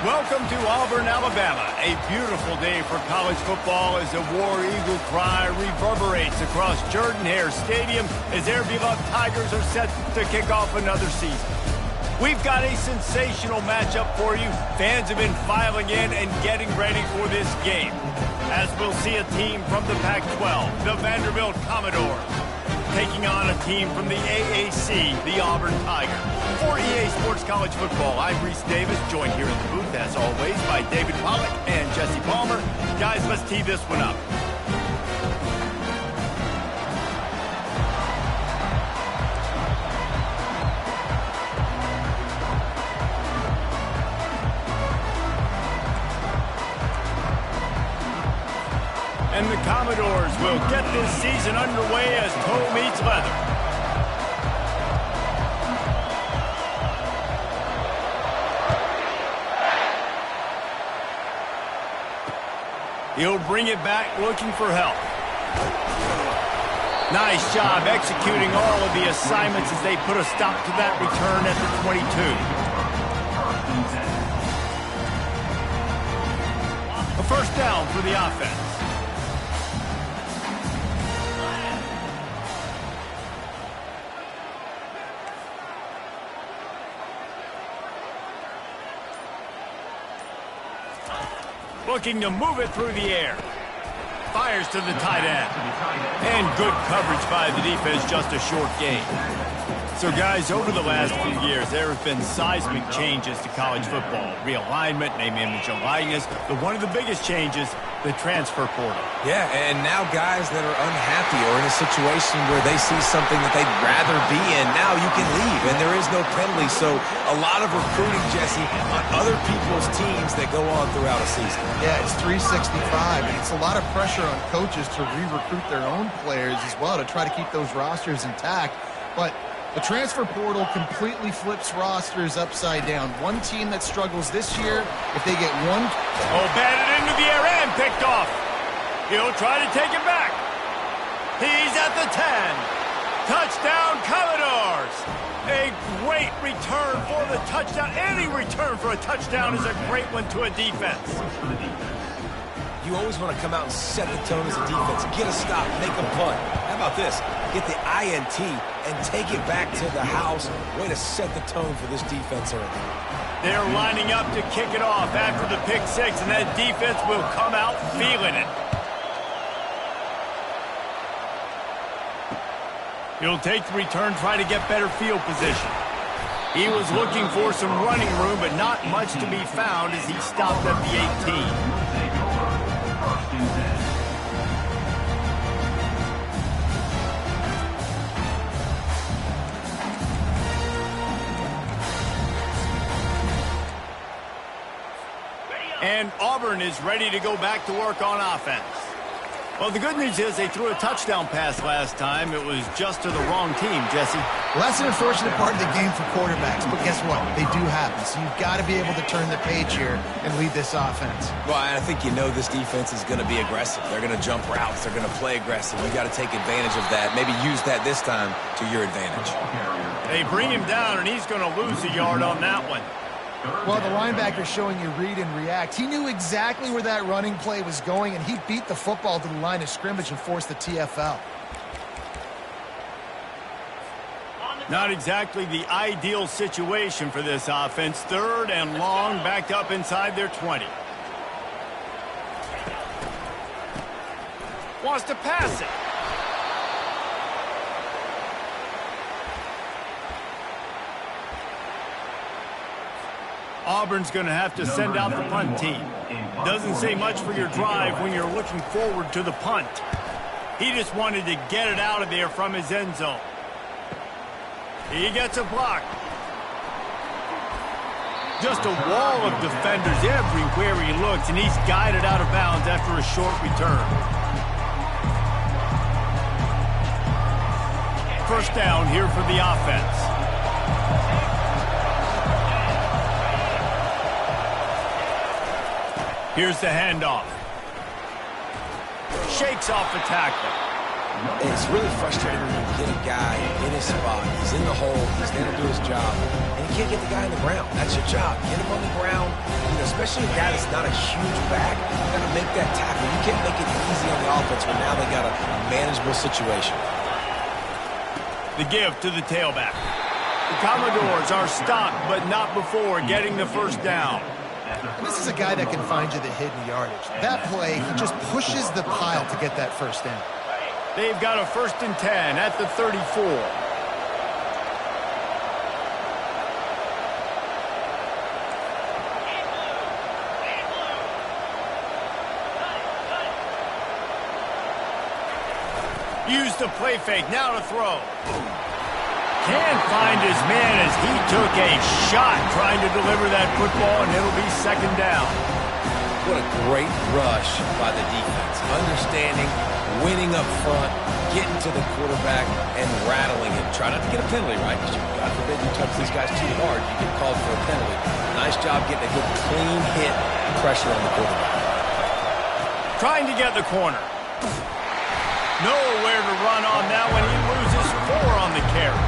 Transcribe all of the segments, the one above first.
Welcome to Auburn, Alabama. A beautiful day for college football as the War Eagle cry reverberates across Jordan-Hare Stadium as their beloved Tigers are set to kick off another season. We've got a sensational matchup for you. Fans have been filing in and getting ready for this game, as we'll see a team from the Pac-12, the Vanderbilt Commodores, taking on a team from the AAC, the Auburn Tigers. For EA Sports College Football, I'm Reese Davis, joined here in the booth, as always, by David Pollack and Jesse Palmer. Guys, let's tee this one up. And the Commodores will get this season underway as toe meets leather. He'll bring it back looking for help. Nice job executing all of the assignments as they put a stop to that return at the 22. A first down for the offense. Looking to move it through the air. Fires to the tight end. And good coverage by the defense, just a short gain. So, guys, over the last few years, there have been seismic changes to college football. Realignment, name, image, and likeness. But one of the biggest changes, the transfer portal. Yeah, and now guys that are unhappy or in a situation where they see something that they'd rather be in, now you can leave, and there is no penalty. So a lot of recruiting, Jesse, on other people's teams that go on throughout a season. Yeah, it's 365, and it's a lot of pressure on coaches to re-recruit their own players as well to try to keep those rosters intact. But the transfer portal completely flips rosters upside down. One team that struggles this year, if they get one... Oh, batted into the air and picked off. He'll try to take it back. He's at the 10. Touchdown, Commodores. A great return for the touchdown. Any return for a touchdown is a great one to a defense. You always want to come out and set the tone as a defense. Get a stop, make a punt. How about this? Get the INT and take it back to the house. Way to set the tone for this defense early. They're lining up to kick it off after the pick six, and that defense will come out feeling it. He'll take the return, try to get better field position. He was looking for some running room, but not much to be found as he stopped at the 18. And Auburn is ready to go back to work on offense. Well, the good news is they threw a touchdown pass last time. It was just to the wrong team, Jesse. Well, that's an unfortunate part of the game for quarterbacks, but guess what? They do happen, so you've got to be able to turn the page here and lead this offense. Well, I think you know this defense is going to be aggressive. They're going to jump routes. They're going to play aggressive. You got to take advantage of that. Maybe use that this time to your advantage. They bring him down, and he's going to lose a yard on that one. Well, the linebacker's showing you read and react. He knew exactly where that running play was going, and he beat the football to the line of scrimmage and forced the TFL. Not exactly the ideal situation for this offense. Third and long, backed up inside their 20. Wants to pass it. Auburn's going to have to send out the punt team. Doesn't say much for your drive when you're looking forward to the punt. He just wanted to get it out of there from his end zone. He gets a block. Just a wall of defenders everywhere he looks, and he's guided out of bounds after a short return. First down here for the offense. Here's the handoff. Shakes off the tackle. It's really frustrating when you get a guy in his spot. He's in the hole. He's there to do his job. And you can't get the guy on the ground. That's your job. Get him on the ground. You know, especially a guy that's not a huge back. You got to make that tackle. You can't make it easy on the offense when now they got a manageable situation. The give to the tailback. The Commodores are stopped, but not before getting the first down. And this is a guy that can find you the hidden yardage. That play, he just pushes the pile to get that first down. They've got a 1st and 10 at the 34. Use the play fake, now to throw. Can't find his man as he took a shot trying to deliver that football, and it'll be 2nd down. What a great rush by the defense. Understanding, winning up front, getting to the quarterback, and rattling him. Try not to get a penalty, right? Because God forbid you touch these guys too hard, you get called for a penalty. Nice job getting a good clean hit pressure on the quarterback. Trying to get the corner. Nowhere to run on that one. He loses 4 on the carry.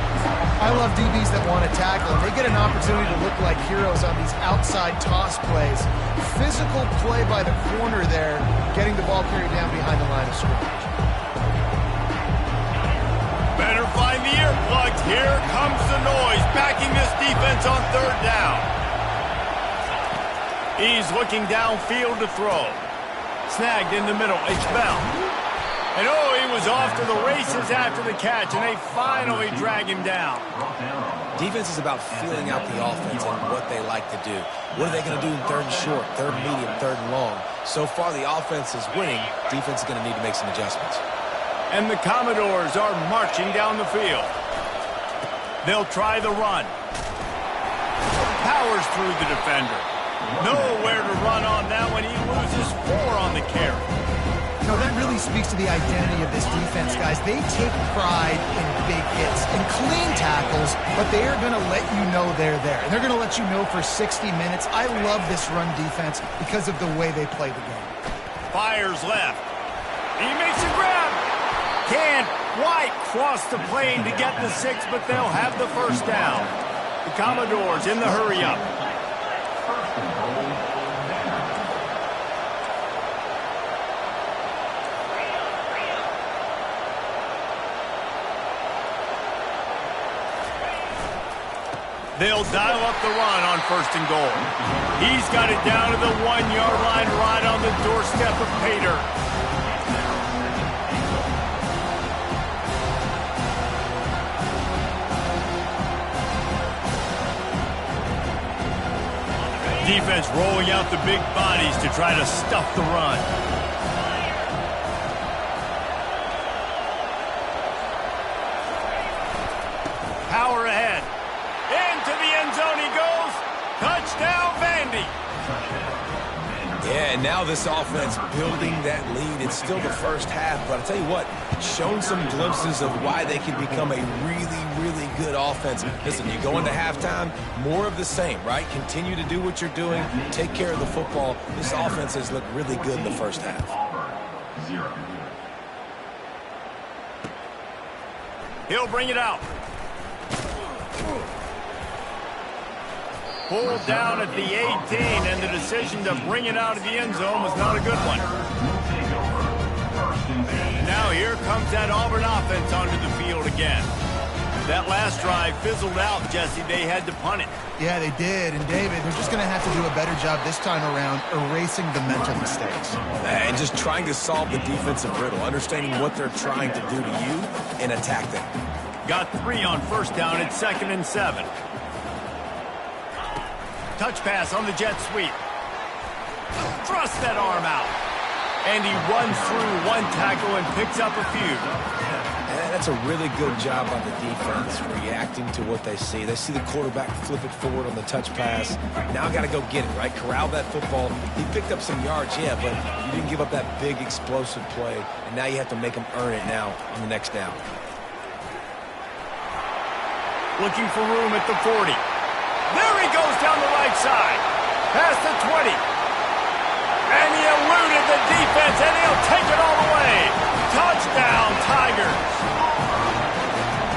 I love DBs that want to tackle, and they get an opportunity to look like heroes on these outside toss plays. Physical play by the corner there, getting the ball carried down behind the line of scrimmage. Better find the earplugs. Here comes the noise, backing this defense on 3rd down. He's looking downfield to throw. Snagged in the middle. It's Bell. And oh, he was off to the races after the catch, and they finally drag him down. Defense is about feeling out the offense and what they like to do. What are they going to do in 3rd and short, 3rd and medium, 3rd and long? So far, the offense is winning. Defense is going to need to make some adjustments. And the Commodores are marching down the field. They'll try the run. Powers through the defender. Nowhere to run on that one. He loses 4 on the carry. You know, that really speaks to the identity of this defense, guys. They take pride in big hits and clean tackles, but they are going to let you know they're there. And they're going to let you know for 60 minutes. I love this run defense because of the way they play the game. Fires left. He makes a grab. Can't quite cross the plane to get the 6, but they'll have the 1st down. The Commodores in the hurry-up. They'll dial up the run on 1st and goal. He's got it down to the 1-yard line right on the doorstep of Pater. Defense rolling out the big bodies to try to stuff the run. Power ahead. Into the end zone he goes. Touchdown, Vandy. Yeah, and now this offense building that lead. It's still the first half, but I'll tell you what, shown some glimpses of why they can become a really, really good offense. Listen, you go into halftime, more of the same, right? Continue to do what you're doing, take care of the football. This offense has looked really good in the first half. He'll bring it out. Pulled down at the 18, and the decision to bring it out of the end zone was not a good one. Now here comes that Auburn offense onto the field again. That last drive fizzled out, Jesse. They had to punt it. Yeah, they did. And, David, they're just going to have to do a better job this time around erasing the mental mistakes. And just trying to solve the defensive riddle, understanding what they're trying to do to you and attack them. Got 3 on 1st down at 2nd and 7. Touch pass on the jet sweep. Thrust that arm out. And he runs through 1 tackle and picks up a few. And that's a really good job by the defense, reacting to what they see. They see the quarterback flip it forward on the touch pass. Now got to go get it, right? Corral that football. He picked up some yards, yeah, but you didn't give up that big explosive play. And now you have to make him earn it now on the next down. Looking for room at the 40. There he goes down the right side. Past the 20. And he eluded the defense, and he'll take it all the way. Touchdown, Tigers.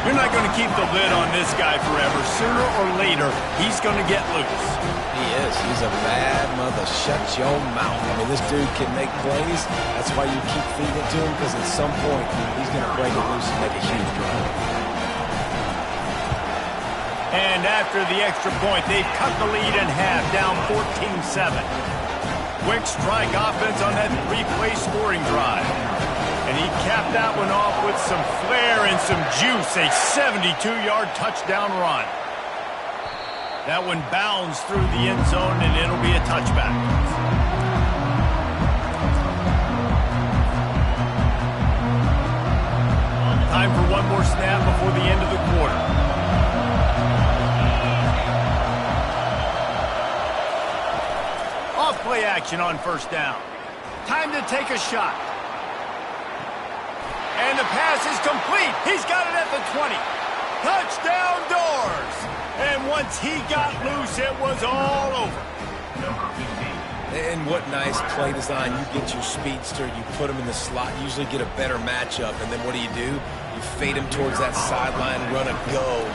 You're not going to keep the lid on this guy forever. Sooner or later, he's going to get loose. He is. He's a bad mother. Shut your mouth. I mean, this dude can make plays. That's why you keep feeding it to him, because at some point, he's going to break it loose and make a huge drive. And after the extra point, they've cut the lead in half, down 14-7. Quick strike offense on that three-play scoring drive. And he capped that one off with some flair and some juice, a 72-yard touchdown run. That one bounds through the end zone, and it'll be a touchback. Time for one more snap before the end of the quarter. Off-play action on first down. Time to take a shot. And the pass is complete. He's got it at the 20. Touchdown Doors. And once he got loose, it was all over. And what nice play design. You get your speedster, you put him in the slot, you usually get a better matchup. And then what do? You fade him towards that sideline, run a go.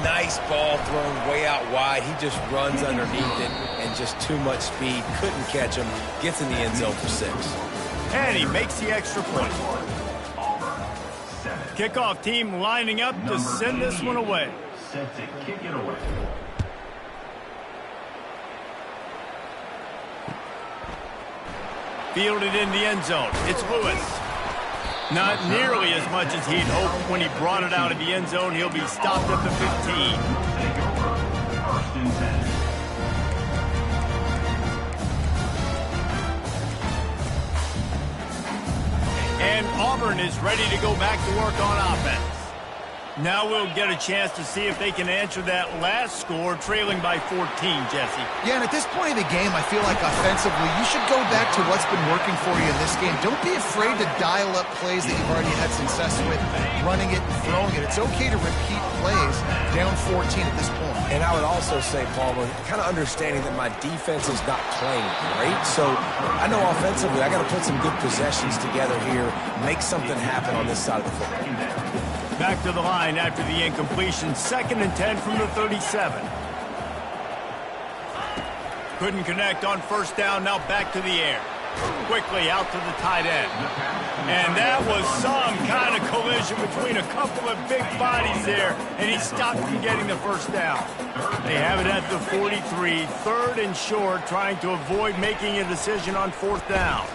Nice ball thrown way out wide. He just runs underneath it and just too much speed. Couldn't catch him. Gets in the end zone for 6. And he makes the extra point. Kickoff team lining up to send this one away. Set to kick it away. Fielded in the end zone. It's Lewis. Not nearly as much as he'd hoped when he brought it out of the end zone. He'll be stopped at the 15. Take over. First and 10. And Auburn is ready to go back to work on offense. Now we'll get a chance to see if they can answer that last score, trailing by 14, Jesse. Yeah, and at this point of the game, I feel like offensively, you should go back to what's been working for you in this game. Don't be afraid to dial up plays that you've already had success with, running it and throwing it. It's okay to repeat plays down 14 at this point. And I would also say, Palmer, kind of understanding that my defense is not playing great. So I know offensively I got to put some good possessions together here, make something happen on this side of the football. Back to the line after the incompletion. 2nd and 10 from the 37. Couldn't connect on first down. Now back to the air. Quickly out to the tight end. And that was some kind of collision between a couple of big bodies there, and he stopped from getting the first down. They have it at the 43, 3rd and short, trying to avoid making a decision on 4th down.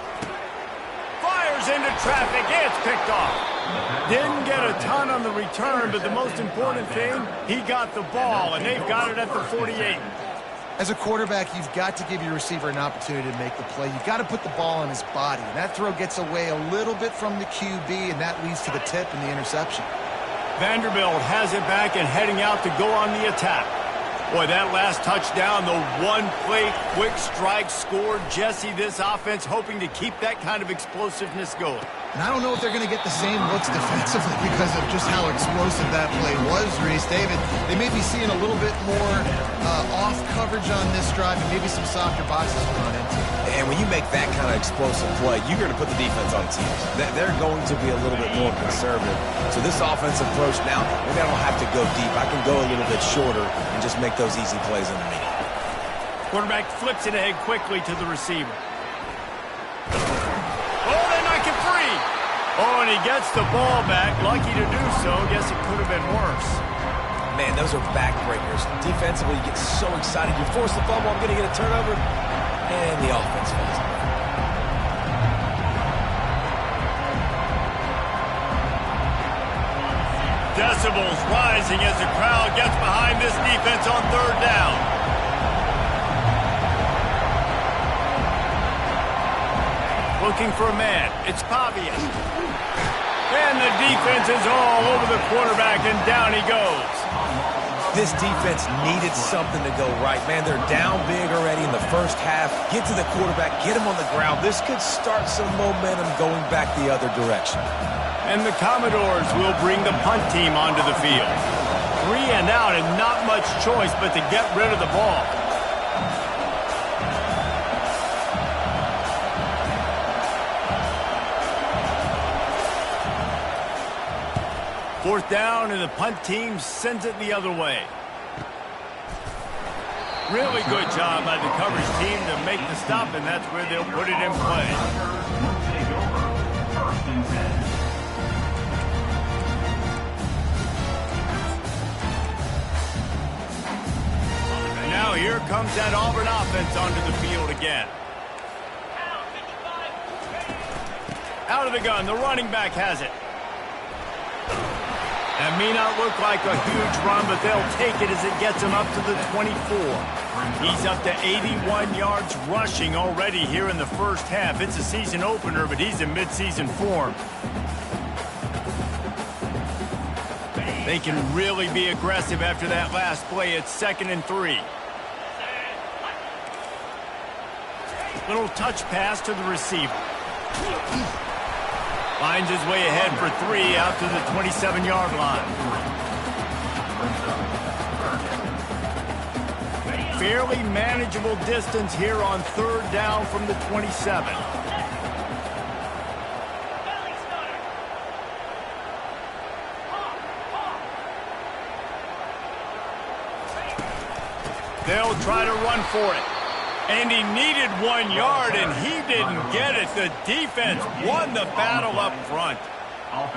Fires into traffic. It's picked off. Didn't get a ton on the return, but the most important thing, he got the ball, and they've got it at the 48. As a quarterback, you've got to give your receiver an opportunity to make the play. You've got to put the ball on his body. And that throw gets away a little bit from the QB, and that leads to the tip and the interception. Vanderbilt has it back and heading out to go on the attack. Boy, that last touchdown, the one-play quick strike scored. Jesse, this offense hoping to keep that kind of explosiveness going. And I don't know if they're going to get the same looks defensively because of just how explosive that play was, Reese. David, they may be seeing a little bit more off coverage on this drive and maybe some softer boxes to run into. And when you make that kind of explosive play, you're going to put the defense on its heels. They're going to be a little bit more conservative. So this offensive approach now, maybe I don't have to go deep. I can go a little bit shorter and just make those easy plays underneath. Quarterback flips it ahead quickly to the receiver. Oh, they knock it free. Oh, and he gets the ball back. Lucky to do so. Guess it could have been worse. Man, those are backbreakers. Defensively, you get so excited. You force the fumble. I'm going to get a turnover. And the offense falls apart. Decibels rising as the crowd gets behind this defense on 3rd down. Looking for a man. It's Pavia. And the defense is all over the quarterback, and down he goes. This defense needed something to go right. Man, they're down big already in the first half. Get to the quarterback, get him on the ground. This could start some momentum going back the other direction. And the Commodores will bring the punt team onto the field. 3 and out and not much choice but to get rid of the ball. 4th down, and the punt team sends it the other way. Really good job by the coverage team to make the stop, and that's where they'll put it in play. Take over. 1st and 10. And now here comes that Auburn offense onto the field again. Out of the gun, the running back has it. That may not look like a huge run, but they'll take it as it gets him up to the 24. He's up to 81 yards rushing already here in the first half. It's a season opener, but he's in midseason form. They can really be aggressive after that last play. It's 2nd and 3. Little touch pass to the receiver. Finds his way ahead for 3 out to the 27-yard line. Fairly manageable distance here on 3rd down from the 27. They'll try to run for it. And he needed 1 yard, and he didn't get it. The defense won the battle up front.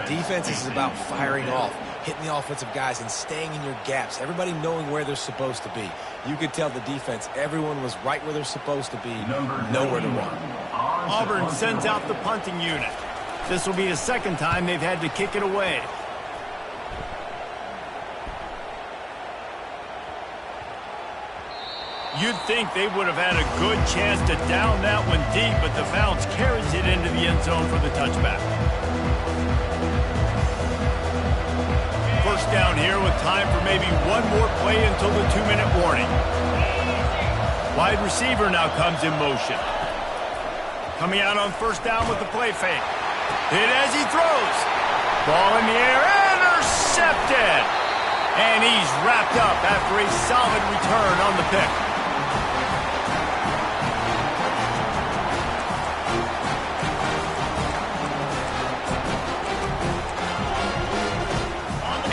Defense is about firing off, hitting the offensive guys, and staying in your gaps. Everybody knowing where they're supposed to be. You could tell the defense, everyone was right where they're supposed to be, nowhere to run. Auburn sends out the punting unit. This will be the 2nd time they've had to kick it away. You'd think they would have had a good chance to down that one deep, but the bounce carries it into the end zone for the touchback. 1st down here with time for maybe one more play until the 2-minute warning. Wide receiver now comes in motion. Coming out on 1st down with the play fake. Hit as he throws. Ball in the air, intercepted. And he's wrapped up after a solid return on the pick.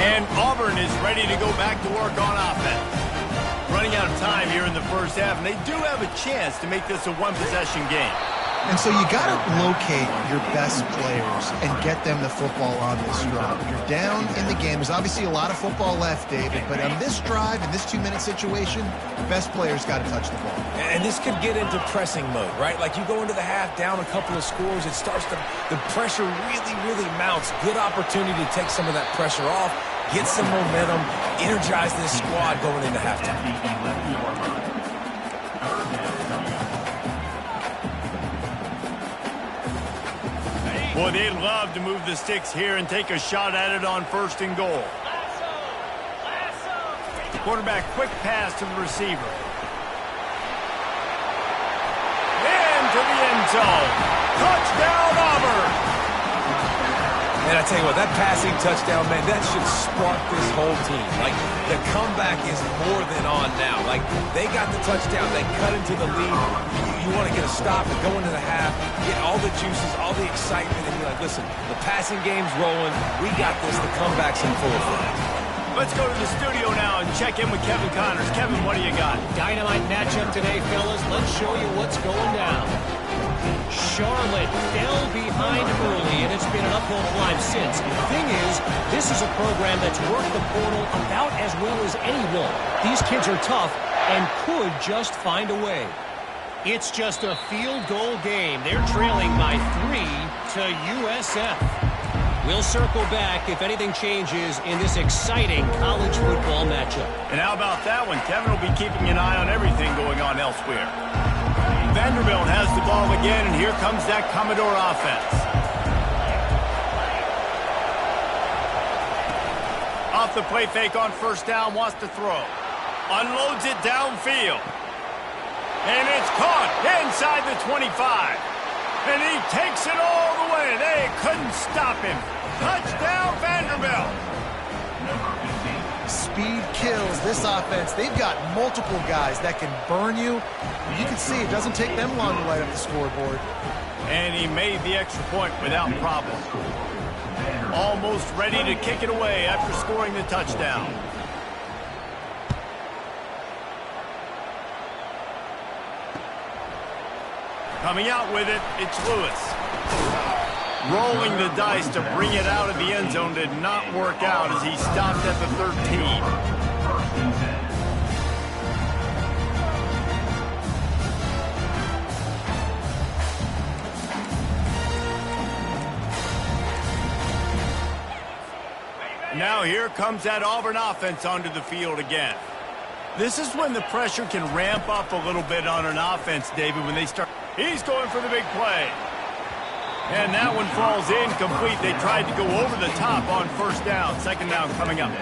And Auburn is ready to go back to work on offense. Running out of time here in the first half, and they do have a chance to make this a one-possession game. And so you got to locate your best players and get them the football on this drive. You're down in the game. There's obviously a lot of football left, David, but on this drive, in this 2-minute situation, the best players got to touch the ball. And this could get into pressing mode, right? Like you go into the half, down a couple of scores, it starts to, the pressure really mounts. Good opportunity to take some of that pressure off, get some momentum, energize this squad going into halftime. Boy, they'd love to move the sticks here and take a shot at it on 1st and goal. Quarterback quick pass to the receiver. Into the end zone. Touchdown, Auburn! And I tell you what, that passing touchdown, man, that should spark this whole team. Like, the comeback is more than on now. Like, they got the touchdown. They cut into the lead. You want to get a stop and go into the half, get all the juices, all the excitement, and be like, listen, the passing game's rolling. We got this. The comeback's in full effect. Let's go to the studio now and check in with Kevin Connors. Kevin, what do you got? Dynamite matchup today, fellas. Let's show you what's going down. Charlotte fell behind early, and it's been an uphill climb since. The thing is, this is a program that's worked the portal about as well as anyone. These kids are tough and could just find a way. It's just a field goal game. They're trailing by 3 to USF. We'll circle back if anything changes in this exciting college football matchup. And how about that one? Kevin will be keeping an eye on everything going on elsewhere. Vanderbilt has the ball again, and here comes that Commodore offense. Off the play fake on 1st down, wants to throw. Unloads it downfield. And it's caught inside the 25. And he takes it all the way. They couldn't stop him. Touchdown, Vanderbilt. Speed kills this offense. They've got multiple guys that can burn you. You can see it doesn't take them long to light up the scoreboard. And he made the extra point without problem. Almost ready to kick it away after scoring the touchdown. Coming out with it, it's Lewis. Rolling the dice to bring it out of the end zone did not work out as he stopped at the 13. First and 10. Now here comes that Auburn offense onto the field again. This is when the pressure can ramp up a little bit on an offense, David, when they start. He's going for the big play. And that one falls incomplete. They tried to go over the top on first down. Second down coming up.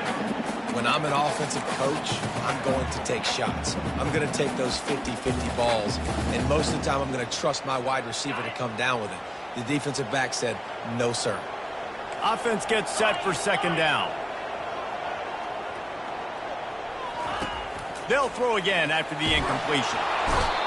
When I'm an offensive coach, I'm going to take shots. I'm going to take those 50-50 balls, and most of the time I'm going to trust my wide receiver to come down with it. The defensive back said, no, sir. Offense gets set for second down. They'll throw again after the incompletion.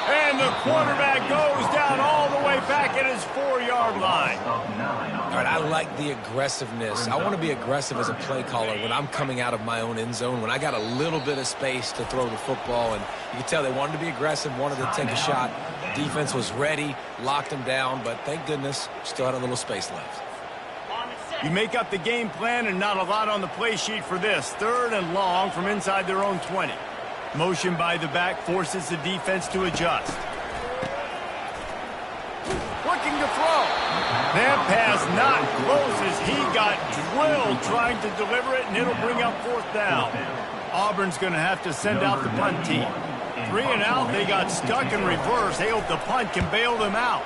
And the quarterback goes down all the way back at his 4-yard line. All right, I like the aggressiveness. I want to be aggressive as a play caller when I'm coming out of my own end zone, when I got a little bit of space to throw the football. And you can tell they wanted to be aggressive, wanted to take a shot. Defense was ready, locked them down, but thank goodness, still had a little space left. You make up the game plan and not a lot on the play sheet for this. Third and long from inside their own 20. Motion by the back forces the defense to adjust. Looking to throw. That pass not close as he got drilled trying to deliver it, and it'll bring up fourth down. Auburn's going to have to send out the punt team. 3 and out, they got stuck in reverse. They hope the punt can bail them out.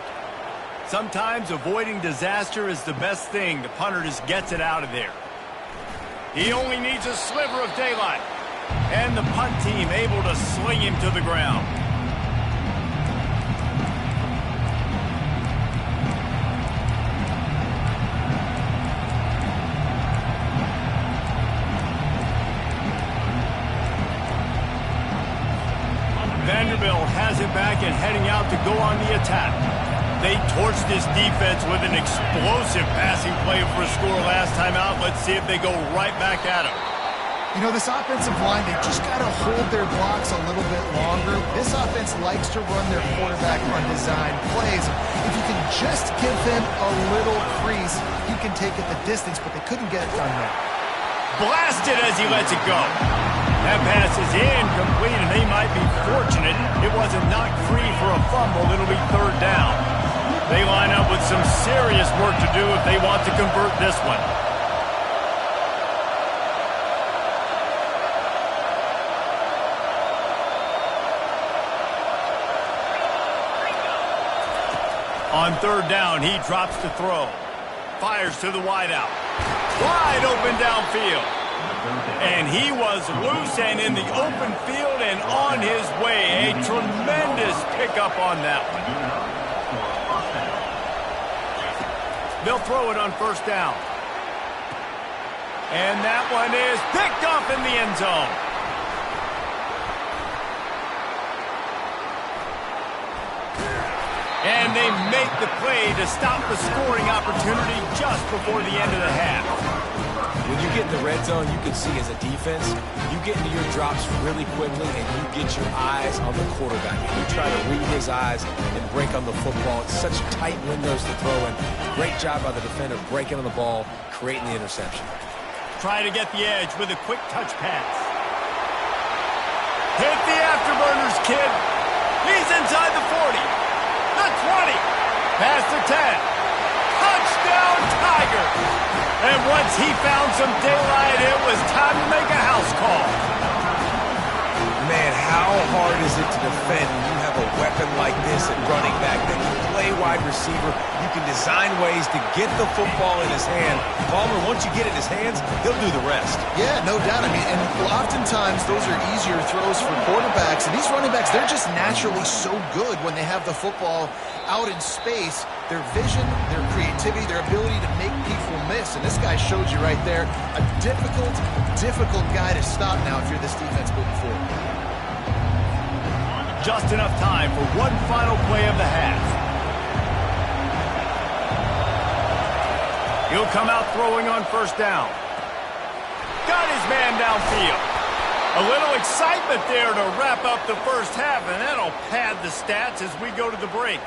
Sometimes avoiding disaster is the best thing. The punter just gets it out of there. He only needs a sliver of daylight. And the punt team able to sling him to the ground. Vanderbilt has it back and heading out to go on the attack. They torched this defense with an explosive passing play for a score last time out. Let's see if they go right back at him. You know, this offensive line, they just got to hold their blocks a little bit longer. This offense likes to run their quarterback on design plays. If you can just give them a little crease, you can take it the distance, but they couldn't get it done there. Blasted as he lets it go. That pass is incomplete, and they might be fortunate it wasn't knocked free for a fumble. It'll be third down. They line up with some serious work to do if they want to convert this one. On third down, he drops to throw. Fires to the wideout. Wide open downfield. And he was loose and in the open field and on his way. A tremendous pickup on that one. They'll throw it on first down. And that one is picked up in the end zone. And they make the play to stop the scoring opportunity just before the end of the half. When you get in the red zone, you can see as a defense, you get into your drops really quickly and you get your eyes on the quarterback. And you try to read his eyes and break on the football. It's such tight windows to throw in. Great job by the defender breaking on the ball, creating the interception. Try to get the edge with a quick touch pass. Hit the afterburners, kid. He's inside the 40. The 20, past the 10, touchdown Tiger. And once he found some daylight, it was time to make a house call. Man, how hard is it to defend when you have a weapon like this at running back that can play wide receiver? You can design ways to get the football in his hand. Palmer, once you get it in his hands, he'll do the rest. Yeah, no doubt. I mean, and oftentimes those are easier throws for quarterbacks. And these running backs, they're just naturally so good when they have the football out in space. Their vision, their creativity, their ability to make people miss. And this guy showed you right there, a difficult guy to stop now if you're this defense moving forward. Just enough time for one final play of the half. He'll come out throwing on first down. Got his man downfield. A little excitement there to wrap up the first half, and that'll pad the stats as we go to the break.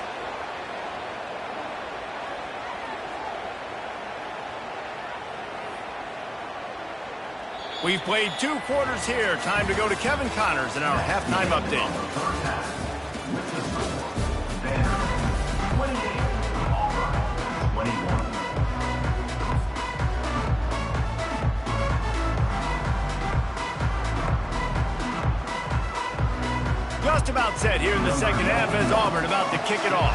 We've played 2 quarters here. Time to go to Kevin Connors in our halftime update. Just about set here in the second half as Auburn about to kick it off.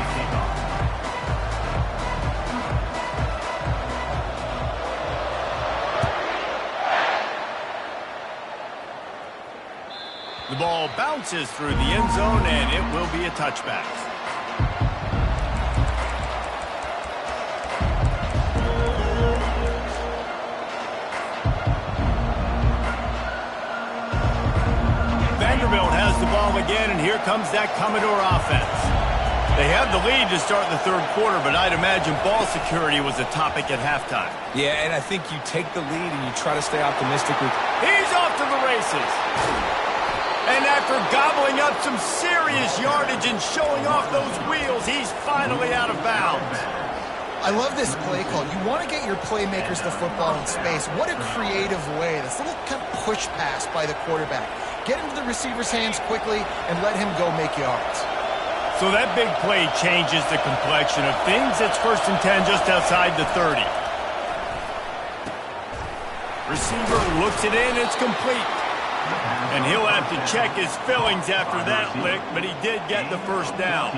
The ball bounces through the end zone, and it will be a touchback. Vanderbilt has the ball again, and here comes that Commodore offense. They had the lead to start the third quarter, but I'd imagine ball security was a topic at halftime. Yeah, and I think you take the lead and you try to stay optimistic with... He's off to the races. And after gobbling up some serious yardage and showing off those wheels, he's finally out of bounds. I love this play call. You want to get your playmakers the football in space. What a creative way. This little kind of push pass by the quarterback. Get into the receiver's hands quickly and let him go make yards. So that big play changes the complexion of things. It's 1st and 10 just outside the 30. Receiver looks it in. It's complete. And he'll have to check his fillings after that lick, but he did get the first down.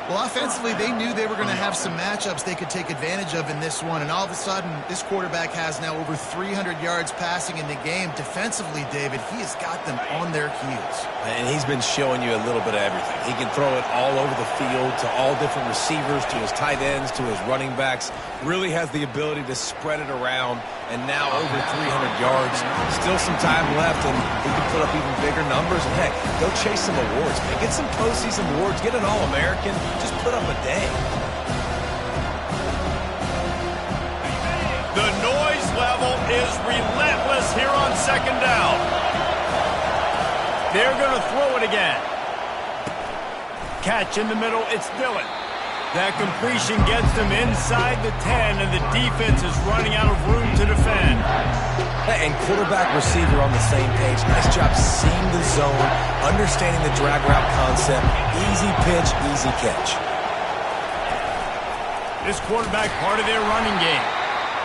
Well, offensively, they knew they were going to have some matchups they could take advantage of in this one, and all of a sudden, this quarterback has now over 300 yards passing in the game. Defensively, David, he has got them on their heels. And he's been showing you a little bit of everything. He can throw it all over the field to all different receivers, to his tight ends, to his running backs. Really has the ability to spread it around, and now over 300 yards. Still some time left, and he can put up even bigger numbers. And heck, go chase some awards, man. Get some postseason awards. Get an All-American. Just put up a day. The noise level is relentless here on second down. They're going to throw it again. Catch in the middle. It's Dillon. That completion gets them inside the 10, and the defense is running out of room to defend. And quarterback receiver on the same page. Nice job seeing the zone, understanding the drag route concept. Easy pitch, easy catch. This quarterback part of their running game.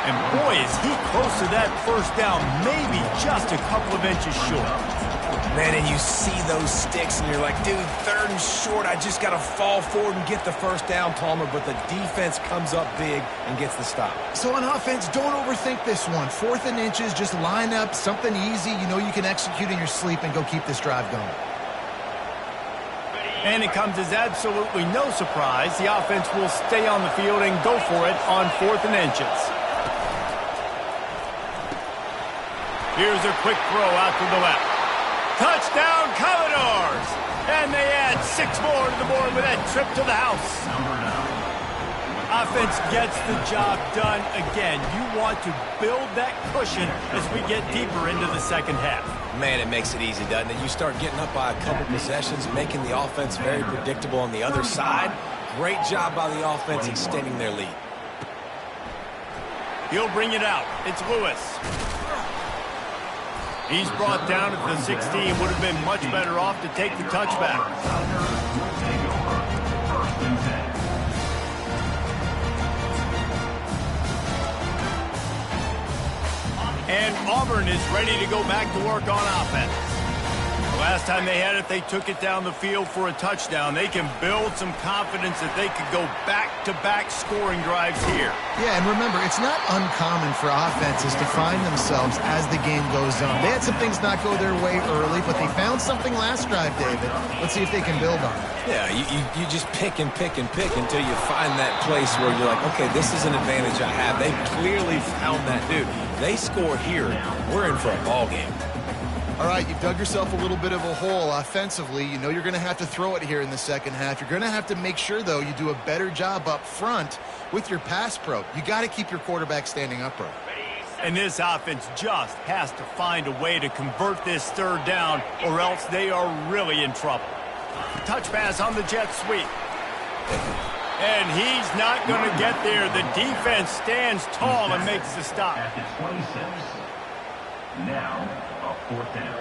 And boy, is he close to that first down, maybe just a couple of inches short. Man, and you see those sticks, and you're like, dude, 3rd and short. I just got to fall forward and get the first down, Palmer. But the defense comes up big and gets the stop. So on offense, don't overthink this one. 4th and inches, just line up something easy. You know you can execute in your sleep and go keep this drive going. And it comes as absolutely no surprise. The offense will stay on the field and go for it on 4th and inches. Here's a quick throw out to the left. Touchdown, Commodores! And they add 6 more to the board with that trip to the house. Offense gets the job done again. You want to build that cushion as we get deeper into the second half. Man, it makes it easy, doesn't it? You start getting up by a couple possessions, making the offense very predictable on the other side. Great job by the offense extending their lead. He'll bring it out. It's Lewis. He's brought down at the 16. Would have been much better off to take the touchback. And Auburn is ready to go back to work on offense. The last time they had it, they took it down the field for a touchdown. They can build some confidence that they could go back-to-back scoring drives here. Yeah, and remember, it's not uncommon for offenses to find themselves as the game goes on. They had some things not go their way early, but they found something last drive, David. Let's see if they can build on it. Yeah, you just pick and pick and pick until you find that place where you're like, okay, this is an advantage I have. They clearly found that, dude. They score here, we're in for a ball game. All right, you've dug yourself a little bit of a hole offensively. You know you're going to have to throw it here in the second half. You're going to have to make sure, though, you do a better job up front with your pass pro. You got to keep your quarterback standing upright. And this offense just has to find a way to convert this third down, or else they are really in trouble. Touch pass on the jet sweep. And he's not going to get there. The defense stands tall and makes the stop. At the 26. Now, a fourth down.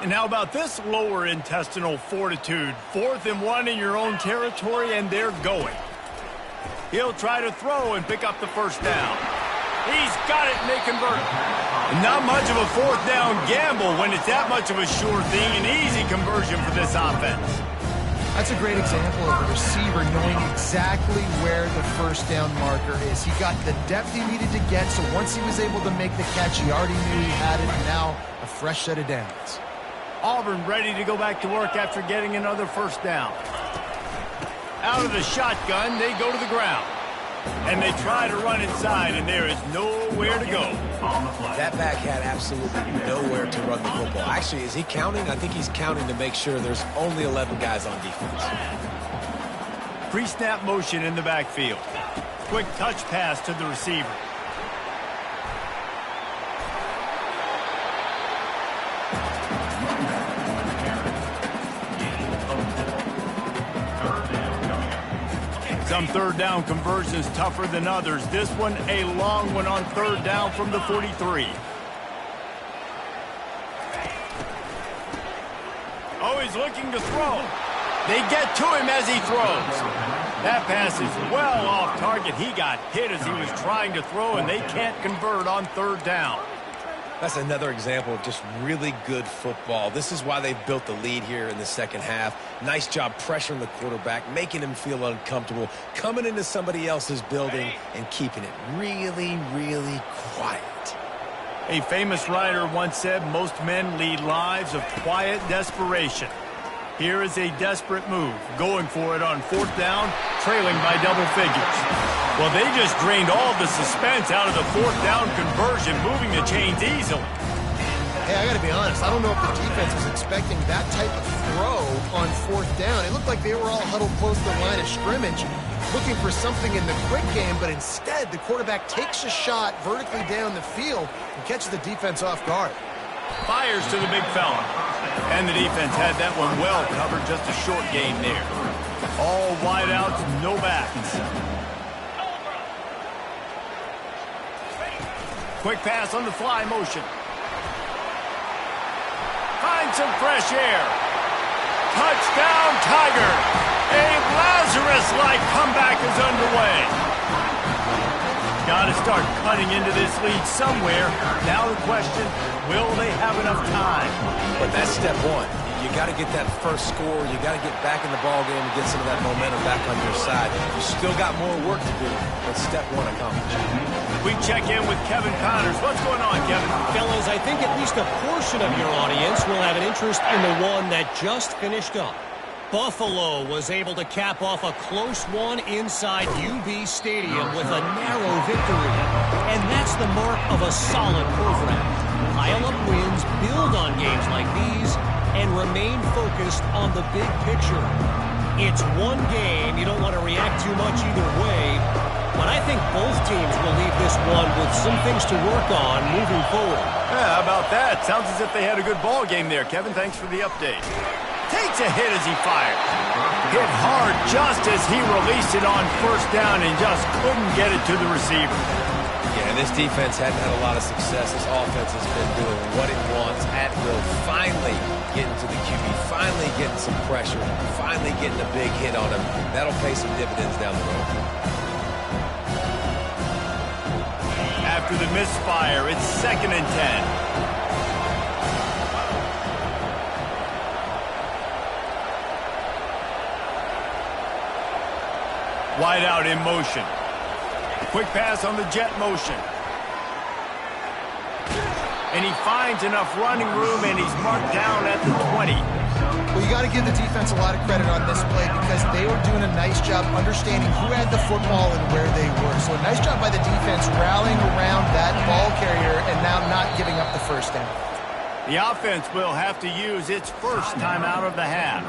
And how about this lower intestinal fortitude? 4th and 1 in your own territory, and they're going. He'll try to throw and pick up the first down. He's got it, and they convert. Not much of a fourth down gamble when it's that much of a sure thing. An easy conversion for this offense. That's a great example of a receiver knowing exactly where the first down marker is. He got the depth he needed to get, so once he was able to make the catch, he already knew he had it, and now a fresh set of downs. Auburn ready to go back to work after getting another first down. Out of the shotgun, they go to the ground. And they try to run inside, and there is nowhere to go. That back had absolutely nowhere to run the football. Actually, is he counting? I think he's counting to make sure there's only 11 guys on defense. Pre-snap motion in the backfield. Quick touch pass to the receiver. Some third down conversions tougher than others. This one a long one on third down from the 43. Oh, he's looking to throw. They get to him as he throws. That pass is well off target. He got hit as he was trying to throw, and they can't convert on third down. That's another example of just really good football. This is why they've built the lead here in the second half. Nice job pressuring the quarterback, making him feel uncomfortable, coming into somebody else's building and keeping it really, really quiet. A famous writer once said, most men lead lives of quiet desperation. Here is a desperate move, going for it on fourth down, trailing by double figures. Well, they just drained all the suspense out of the fourth down conversion, moving the chains easily. Hey, I got to be honest, I don't know if the defense was expecting that type of throw on fourth down. It looked like they were all huddled close to the line of scrimmage, looking for something in the quick game, but instead the quarterback takes a shot vertically down the field and catches the defense off guard. Fires to the big fella. And the defense had that one well covered, just a short gain there. All wideouts, no backs. Quick pass on the fly motion. Find some fresh air. Touchdown, Tiger. A Lazarus-like comeback is underway. Got to start cutting into this lead somewhere. Now the question, will they have enough time? But that's step one. You got to get that first score. You got to get back in the ball game and get some of that momentum back on your side. You still got more work to do, but step one accomplished. We check in with Kevin Connors. What's going on, Kevin? Fellas, I think at least a portion of your audience will have an interest in the one that just finished up. Buffalo was able to cap off a close one inside UB Stadium with a narrow victory. And that's the mark of a solid program. Pile up wins, build on games like these, and remain focused on the big picture. It's one game. You don't want to react too much either way. But I think both teams will leave this one with some things to work on moving forward. Yeah, how about that? Sounds as if they had a good ball game there. Kevin, thanks for the update. Takes a hit as he fired. Hit hard just as he released it on first down and just couldn't get it to the receiver. Yeah, this defense hadn't had a lot of success. This offense has been doing what it wants at will. Finally getting to the QB, finally getting some pressure, finally getting a big hit on him. That'll pay some dividends down the road. After the misfire, it's 2nd and 10. Wide out in motion. Quick pass on the jet motion. And he finds enough running room, and he's marked down at the 20. Well, you got to give the defense a lot of credit on this play because they were doing a nice job understanding who had the football and where they were. So a nice job by the defense rallying around that ball carrier and now not giving up the first down. The offense will have to use its first timeout of the half.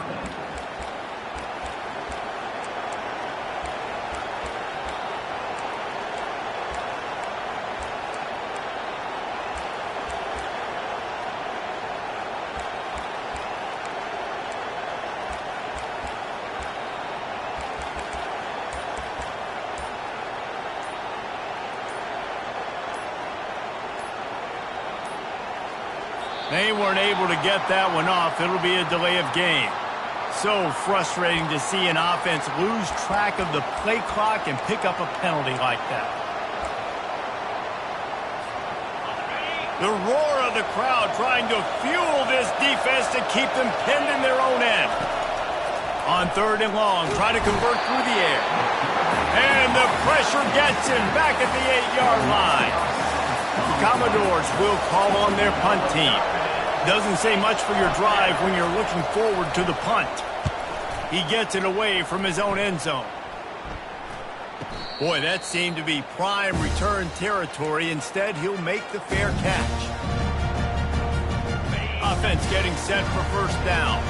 They weren't able to get that one off. It'll be a delay of game. So frustrating to see an offense lose track of the play clock and pick up a penalty like that. The roar of the crowd trying to fuel this defense to keep them pinned in their own end. On 3rd and long, try to convert through the air. And the pressure gets him back at the 8-yard line. The Commodores will call on their punt team. Doesn't say much for your drive when you're looking forward to the punt. He gets it away from his own end zone. Boy, that seemed to be prime return territory. Instead, he'll make the fair catch. Offense getting set for first down.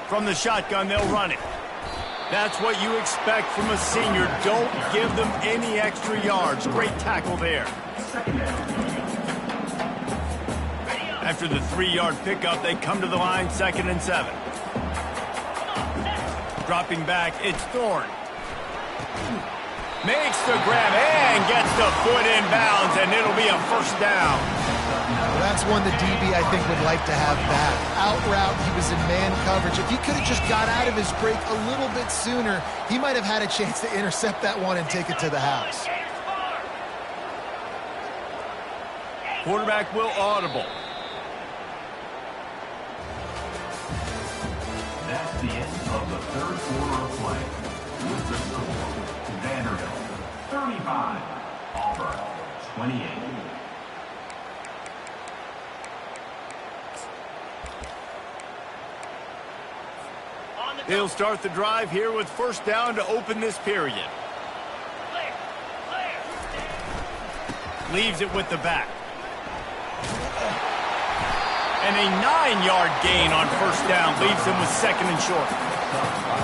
From the shotgun, they'll run it. That's what you expect from a senior. Don't give them any extra yards. Great tackle there. After the 3-yard pickup, they come to the line, 2nd and 7. Dropping back, it's Thorne. Makes the grab and gets the foot in bounds, and it'll be a first down. Well, that's one the DB, I think, would like to have back. Out route, he was in man coverage. If he could have just got out of his break a little bit sooner, he might have had a chance to intercept that one and take it to the house. Quarterback will audible. That's the end of the 3rd quarter of play. With the score, Vanderbilt 35, Auburn 28. They'll start the drive here with first down to open this period. Leaves it with the back. And a 9-yard gain on first down leaves him with 2nd and short.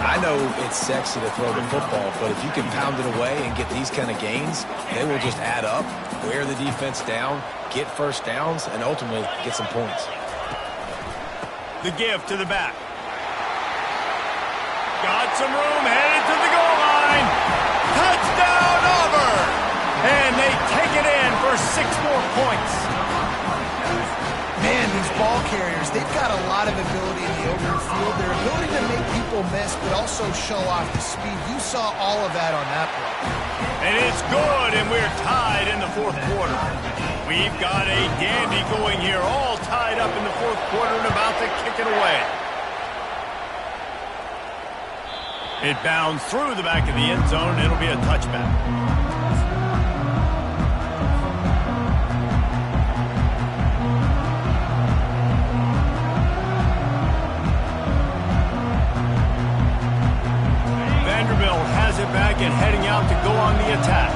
I know it's sexy to throw the football, but if you can pound it away and get these kind of gains, they will just add up, wear the defense down, get first downs, and ultimately get some points. The give to the back. Got some room, headed to the goal line. Touchdown, Auburn! And they take it in for 6 more points. Man, these ball carriers, they've got a lot of ability in the open field. Their ability to make people miss, but also show off the speed. You saw all of that on that play. And it's good, and we're tied in the 4th quarter. We've got a dandy going here, all tied up in the 4th quarter and about to kick it away. It bounds through the back of the end zone, and it'll be a touchback. Vanderbilt has it back and heading out to go on the attack.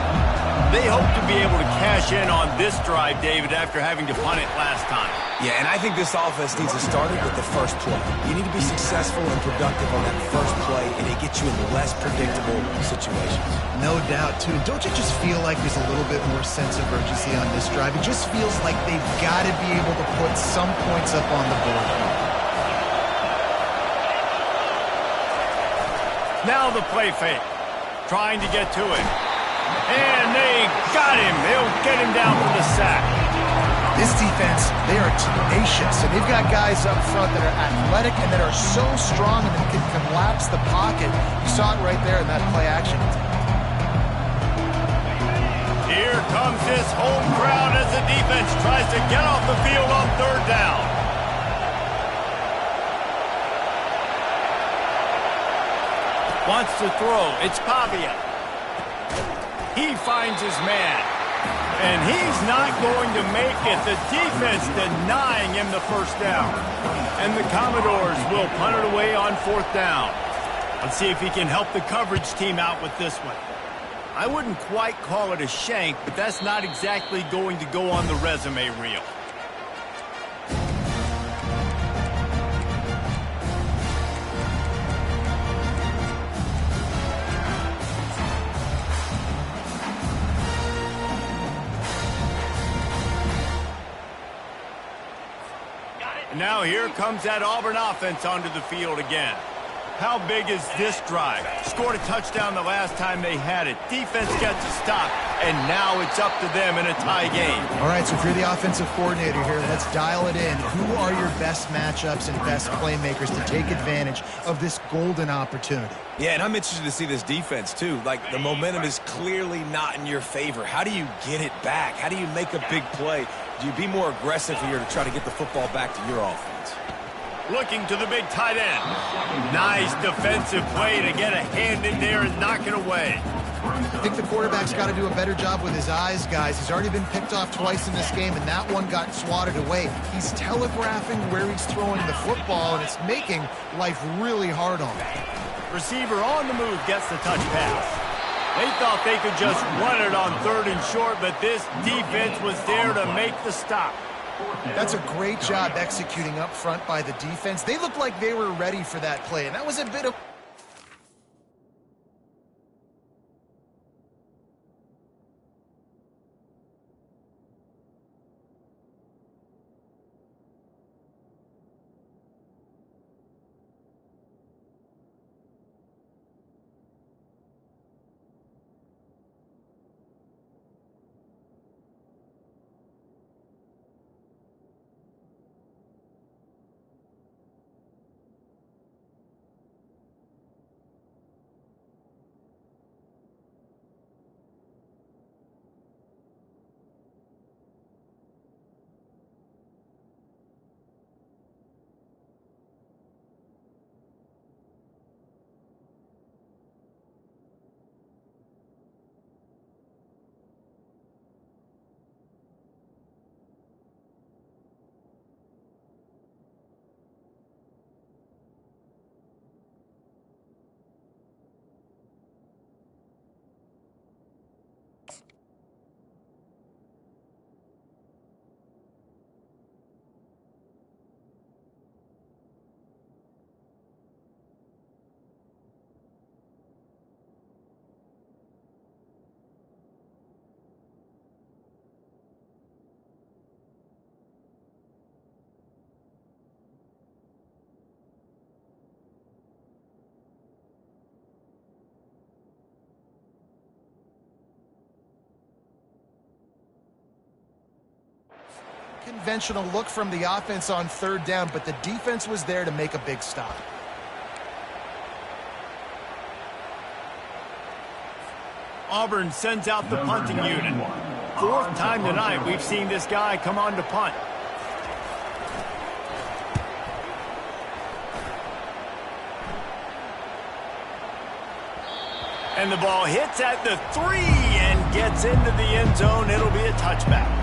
They hope to be able to cash in on this drive, David, after having to punt it last time. Yeah, and I think this offense needs to start it with the first play. You need to be successful and productive on that first play, and it gets you in less predictable situations. No doubt, too. Don't you just feel like there's a little bit more sense of urgency on this drive? It just feels like they've got to be able to put some points up on the board. Now the play fake. Trying to get to it. And they got him. They'll get him down for the sack. This defense, they are tenacious, and they've got guys up front that are athletic and that are so strong and that can collapse the pocket. You saw it right there in that play action. Here comes this home crowd as the defense tries to get off the field on 3rd down. Wants to throw. It's Pavia. He finds his man. And he's not going to make it. The defense denying him the first down. And the Commodores will punt it away on 4th down. Let's see if he can help the coverage team out with this one. I wouldn't quite call it a shank, but that's not exactly going to go on the resume reel. Now here comes that Auburn offense onto the field again. How big is this drive? Scored a touchdown the last time they had it. Defense gets a stop, and now it's up to them in a tie game. All right, so if you're the offensive coordinator here, let's dial it in. Who are your best matchups and best playmakers to take advantage of this golden opportunity? Yeah, and I'm interested to see this defense, too. Like, the momentum is clearly not in your favor. How do you get it back? How do you make a big play? Do you be more aggressive here to try to get the football back to your offense? Looking to the big tight end. Nice defensive play to get a hand in there and knock it away. I think the quarterback's got to do a better job with his eyes, guys. He's already been picked off twice in this game, and that one got swatted away. He's telegraphing where he's throwing the football, and it's making life really hard on him. Receiver on the move gets the touch pass. They thought they could just run it on 3rd and short, but this defense was there to make the stop. That's a great job executing up front by the defense. They looked like they were ready for that play, and that was a bit of... Conventional look from the offense on 3rd down, but the defense was there to make a big stop. Auburn sends out the punting unit. 4th time tonight we've seen this guy come on to punt. And the ball hits at the 3 and gets into the end zone. It'll be a touchback.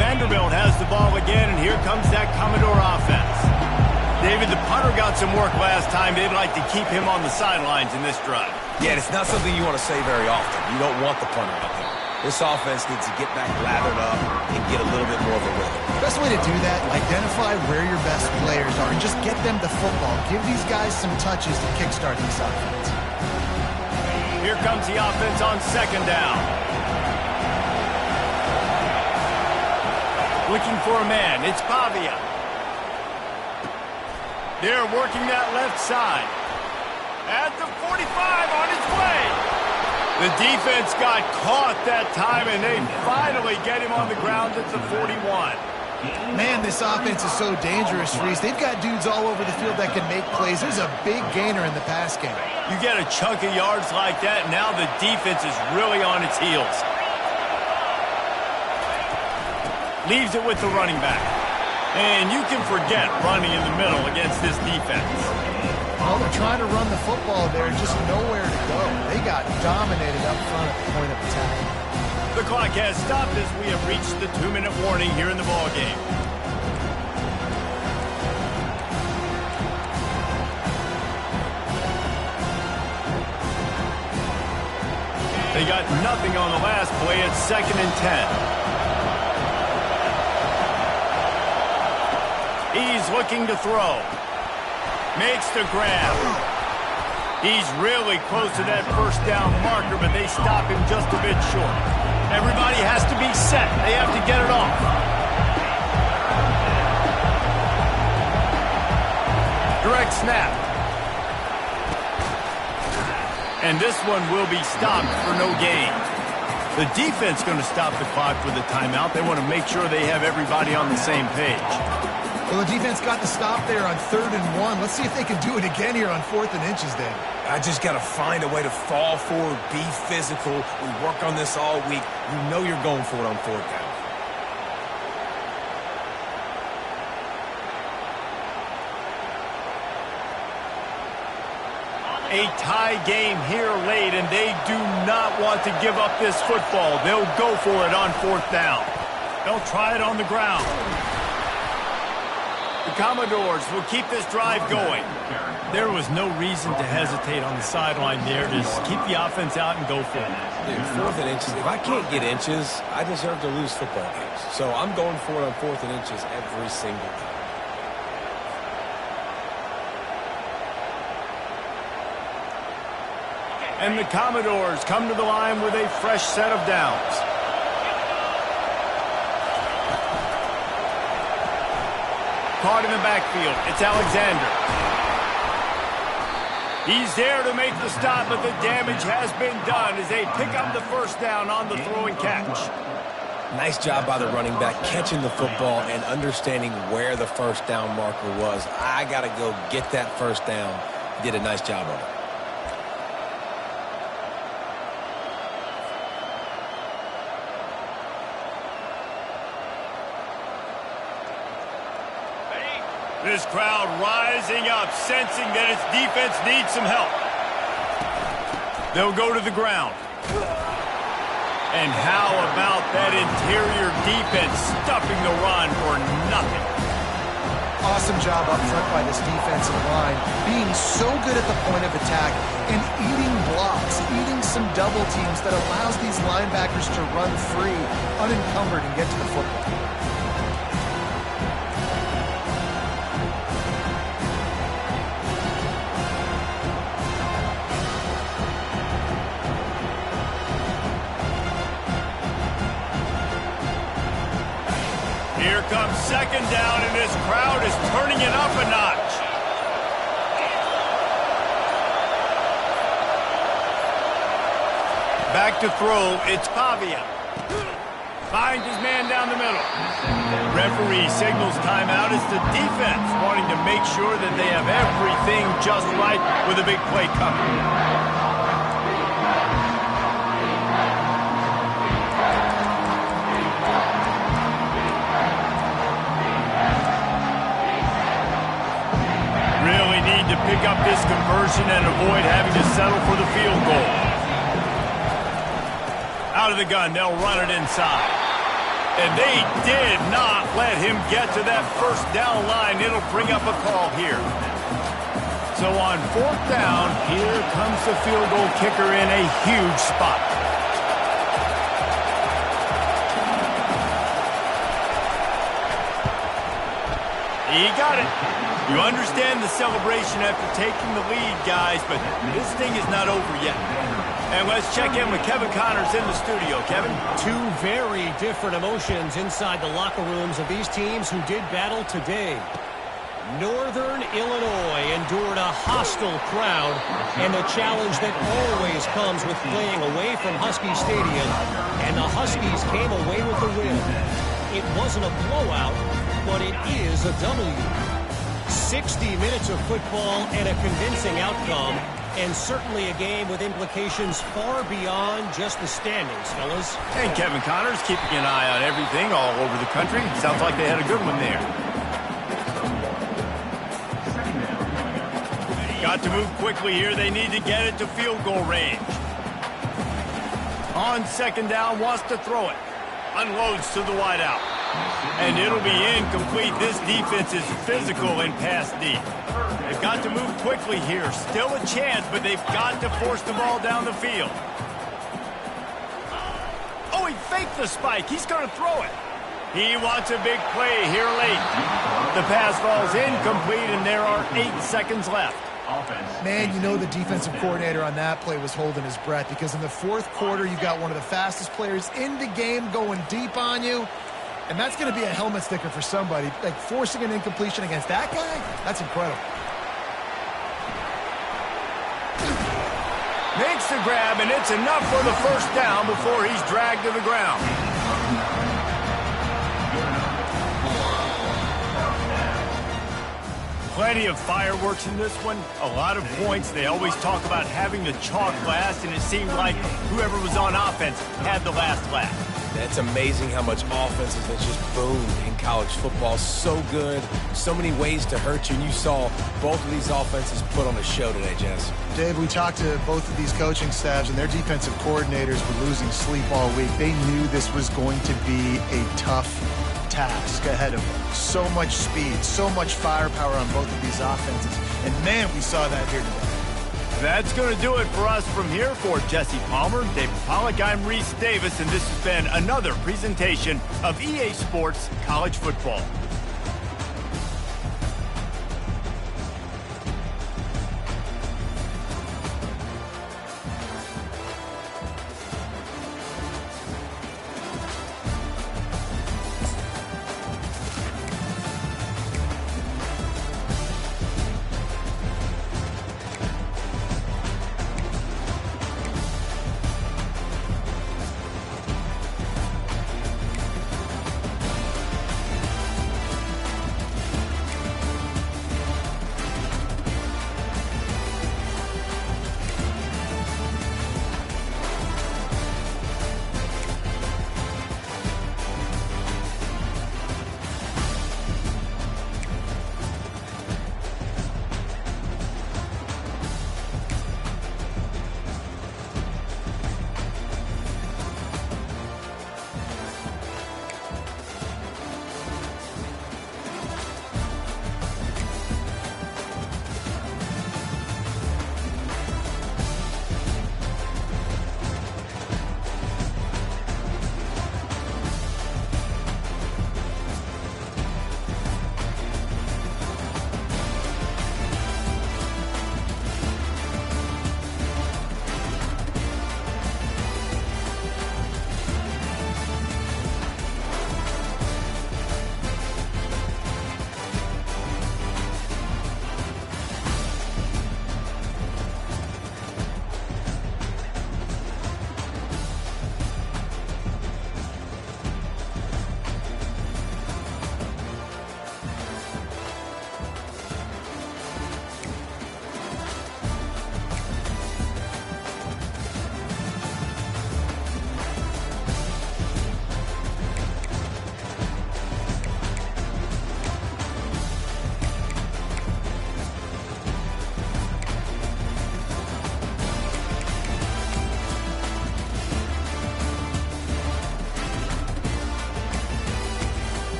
Vanderbilt has the ball again, and here comes that Commodore offense. David, the punter got some work last time. They'd like to keep him on the sidelines in this drive. Yeah, it's not something you want to say very often. You don't want the punter out there. This offense needs to get back lathered up and get a little bit more of a rhythm. Best way to do that, identify where your best players are and just get them the football. Give these guys some touches to kickstart this offense. Here comes the offense on 2nd down. Looking for a man. It's Pavia. They're working that left side. At the 45 on its way. The defense got caught that time, and they finally get him on the ground at the 41. Man, this offense is so dangerous, Reese. They've got dudes all over the field that can make plays. There's a big gainer in the pass game. You get a chunk of yards like that, now the defense is really on its heels. Leaves it with the running back. And you can forget running in the middle against this defense. Well, they're trying to run the football there, just nowhere to go. They got dominated up front at the point of attack. The clock has stopped as we have reached the 2-minute warning here in the ballgame. They got nothing on the last play. It's 2nd and 10. He's looking to throw. Makes the grab. He's really close to that first down marker, but they stop him just a bit short. Everybody has to be set. They have to get it off. Direct snap. And this one will be stopped for no gain. The defense going to stop the clock with a timeout. They want to make sure they have everybody on the same page. Well, the defense got the stop there on 3rd and 1. Let's see if they can do it again here on 4th and inches, Dan. I just got to find a way to fall forward, be physical. We work on this all week. You know you're going for it on 4th down. A tie game here late, and they do not want to give up this football. They'll go for it on 4th down. They'll try it on the ground. The Commodores will keep this drive going. There was no reason to hesitate on the sideline there. Just keep the offense out and go for it. Dude, 4th and inches. If I can't get inches, I deserve to lose football games. So I'm going for it on 4th and inches every single time. And the Commodores come to the line with a fresh set of downs. Caught in the backfield. It's Alexander. He's there to make the stop, but the damage has been done as they pick up the first down on the throw and catch. Nice job by the running back catching the football and understanding where the first down marker was. I got to go get that first down. He did a nice job of it. This crowd rising up, sensing that its defense needs some help. They'll go to the ground. And how about that interior defense stuffing the run for nothing? Awesome job up front by this defensive line, being so good at the point of attack and eating blocks, eating some double teams that allows these linebackers to run free, unencumbered, and get to the football. Here comes 2nd down, and this crowd is turning it up a notch. Back to throw, it's Pavia. Finds his man down the middle. Referee signals timeout. It's the defense wanting to make sure that they have everything just right with a big play coming. To pick up this conversion and avoid having to settle for the field goal. Out of the gun, they'll run it inside. And they did not let him get to that first down line. It'll bring up a call here. So on 4th down, here comes the field goal kicker in a huge spot. He got it. You understand the celebration after taking the lead, guys, but this thing is not over yet. And let's check in with Kevin Connors in the studio. Kevin? Two very different emotions inside the locker rooms of these teams who did battle today. Northern Illinois endured a hostile crowd and the challenge that always comes with playing away from Husky Stadium, and the Huskies came away with the win. It wasn't a blowout, but it is a W. 60 minutes of football and a convincing outcome. And certainly a game with implications far beyond just the standings, fellas. And Kevin Connors keeping an eye on everything all over the country. Sounds like they had a good one there. Got to move quickly here. They need to get it to field goal range. On second down, wants to throw it. Unloads to the wideout. And it'll be incomplete. This defense is physical and pass deep. They've got to move quickly here. Still a chance, but they've got to force the ball down the field. Oh, he faked the spike. He's going to throw it. He wants a big play here late. The pass falls incomplete, and there are 8 seconds left. Man, you know the defensive coordinator on that play was holding his breath, because in the fourth quarter, you got one of the fastest players in the game going deep on you, and that's going to be a helmet sticker for somebody. Like, forcing an incompletion against that guy, that's incredible. Makes the grab, and it's enough for the first down before he's dragged to the ground. Plenty of fireworks in this one, a lot of points. They always talk about having the chalk last, and it seemed like whoever was on offense had the last laugh. It's amazing how much offenses have just boomed in college football. So good, so many ways to hurt you, and you saw both of these offenses put on a show today, Jess. Dave, we talked to both of these coaching staffs, and their defensive coordinators were losing sleep all week. They knew this was going to be a tough task ahead of them. So much speed, so much firepower on both of these offenses. And man, we saw that here today. That's going to do it for us from here. For Jesse Palmer, David Pollack, I'm Reese Davis, and this has been another presentation of EA Sports College Football.